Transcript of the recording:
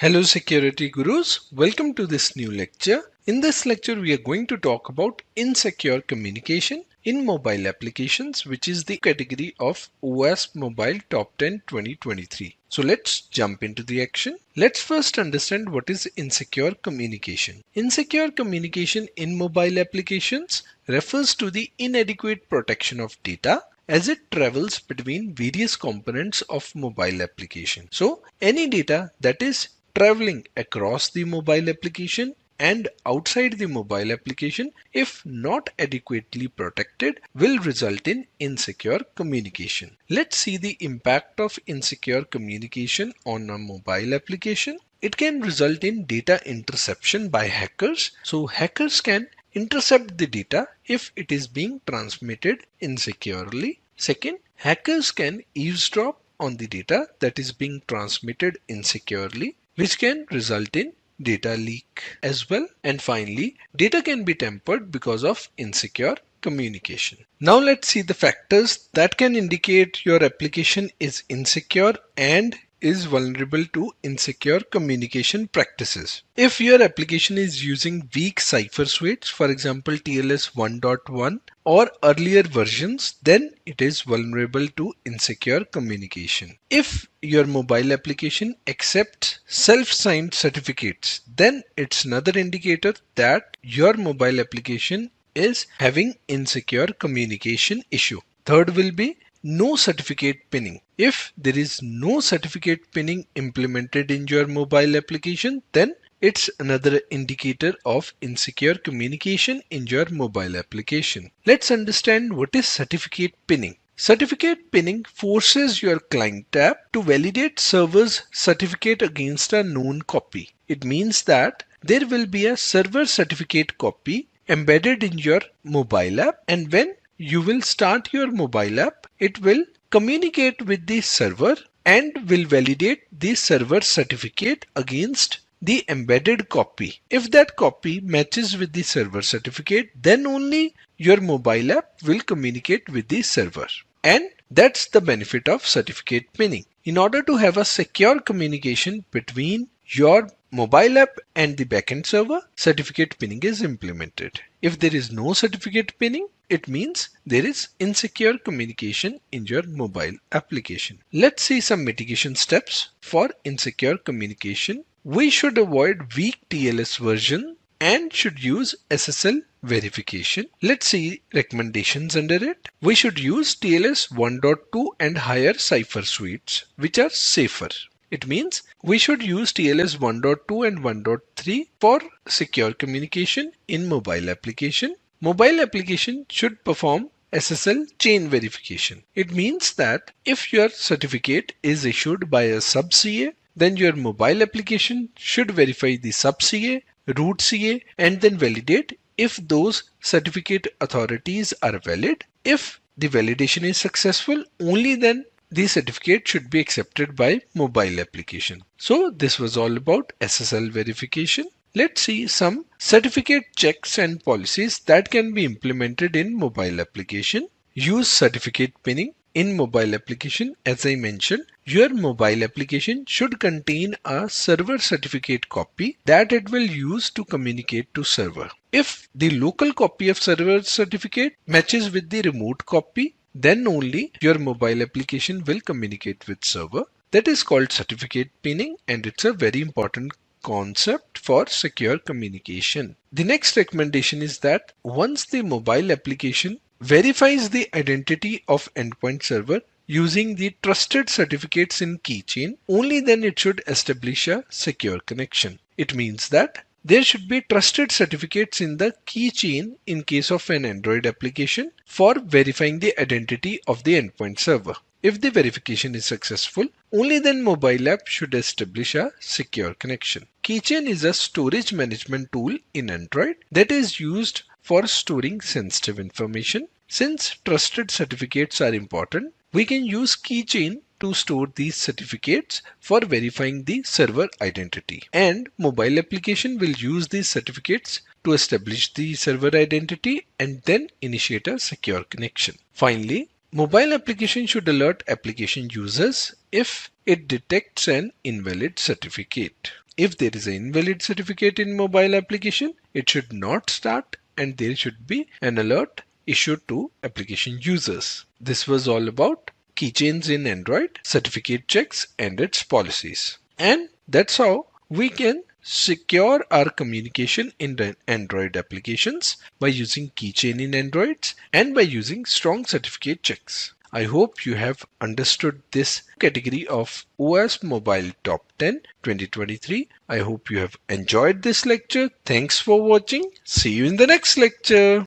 Hello security gurus, welcome to this new lecture. In this lecture we are going to talk about insecure communication in mobile applications, which is the category of OWASP Mobile Top 10 2023. So let's jump into the action. Let's first understand what is insecure communication. Insecure communication in mobile applications refers to the inadequate protection of data as it travels between various components of mobile application. So any data that is traveling across the mobile application and outside the mobile application, if not adequately protected, will result in insecure communication. Let's see the impact of insecure communication on a mobile application. It can result in data interception by hackers. So hackers can intercept the data if it is being transmitted insecurely. Second, hackers can eavesdrop on the data that is being transmitted insecurely, which can result in data leak as well. And finally, data can be tampered because of insecure communication. Now let's see the factors that can indicate your application is insecure and is vulnerable to insecure communication practices. If your application is using weak cipher suites, for example TLS 1.1 or earlier versions, then it is vulnerable to insecure communication. If your mobile application accepts self-signed certificates, then it's another indicator that your mobile application is having insecure communication issue. Third will be no certificate pinning. If there is no certificate pinning implemented in your mobile application, then it's another indicator of insecure communication in your mobile application. Let's understand what is certificate pinning. Certificate pinning forces your client app to validate server's certificate against a known copy. It means that there will be a server certificate copy embedded in your mobile app, and when you will start your mobile app, it will communicate with the server and will validate the server certificate against the embedded copy. If that copy matches with the server certificate, then only your mobile app will communicate with the server. And that's the benefit of certificate pinning. In order to have a secure communication between your mobile app and the backend server, certificate pinning is implemented. If there is no certificate pinning, it means there is insecure communication in your mobile application. Let's see some mitigation steps for insecure communication. We should avoid weak TLS version and should use SSL verification. Let's see recommendations under it. We should use TLS 1.2 and higher cipher suites, which are safer. It means we should use TLS 1.2 and 1.3 for secure communication in mobile application. Mobile application should perform SSL chain verification. It means that if your certificate is issued by a sub CA, then your mobile application should verify the sub CA, root CA, and then validate if those certificate authorities are valid. If the validation is successful, only then the certificate should be accepted by mobile application. So this was all about SSL verification. Let's see some certificate checks and policies that can be implemented in mobile application. Use certificate pinning in mobile application. As I mentioned, your mobile application should contain a server certificate copy that it will use to communicate to server. If the local copy of server certificate matches with the remote copy, then only your mobile application will communicate with server. That is called certificate pinning, and it's a very important concept for secure communication. The next recommendation is that once the mobile application verifies the identity of endpoint server using the trusted certificates in keychain, only then it should establish a secure connection. It means that there should be trusted certificates in the keychain in case of an Android application for verifying the identity of the endpoint server. If the verification is successful, only then mobile app should establish a secure connection. Keychain is a storage management tool in Android that is used for storing sensitive information. Since trusted certificates are important, we can use keychain to store these certificates for verifying the server identity. And mobile application will use these certificates to establish the server identity and then initiate a secure connection. Finally, mobile application should alert application users if it detects an invalid certificate. If there is an invalid certificate in mobile application, it should not start and there should be an alert issued to application users. This was all about keychains in Android, certificate checks and its policies. And that's how we can secure our communication in the Android applications by using keychain in Androids and by using strong certificate checks. I hope you have understood this category of OWASP Mobile Top 10 2023. I hope you have enjoyed this lecture. Thanks for watching. See you in the next lecture.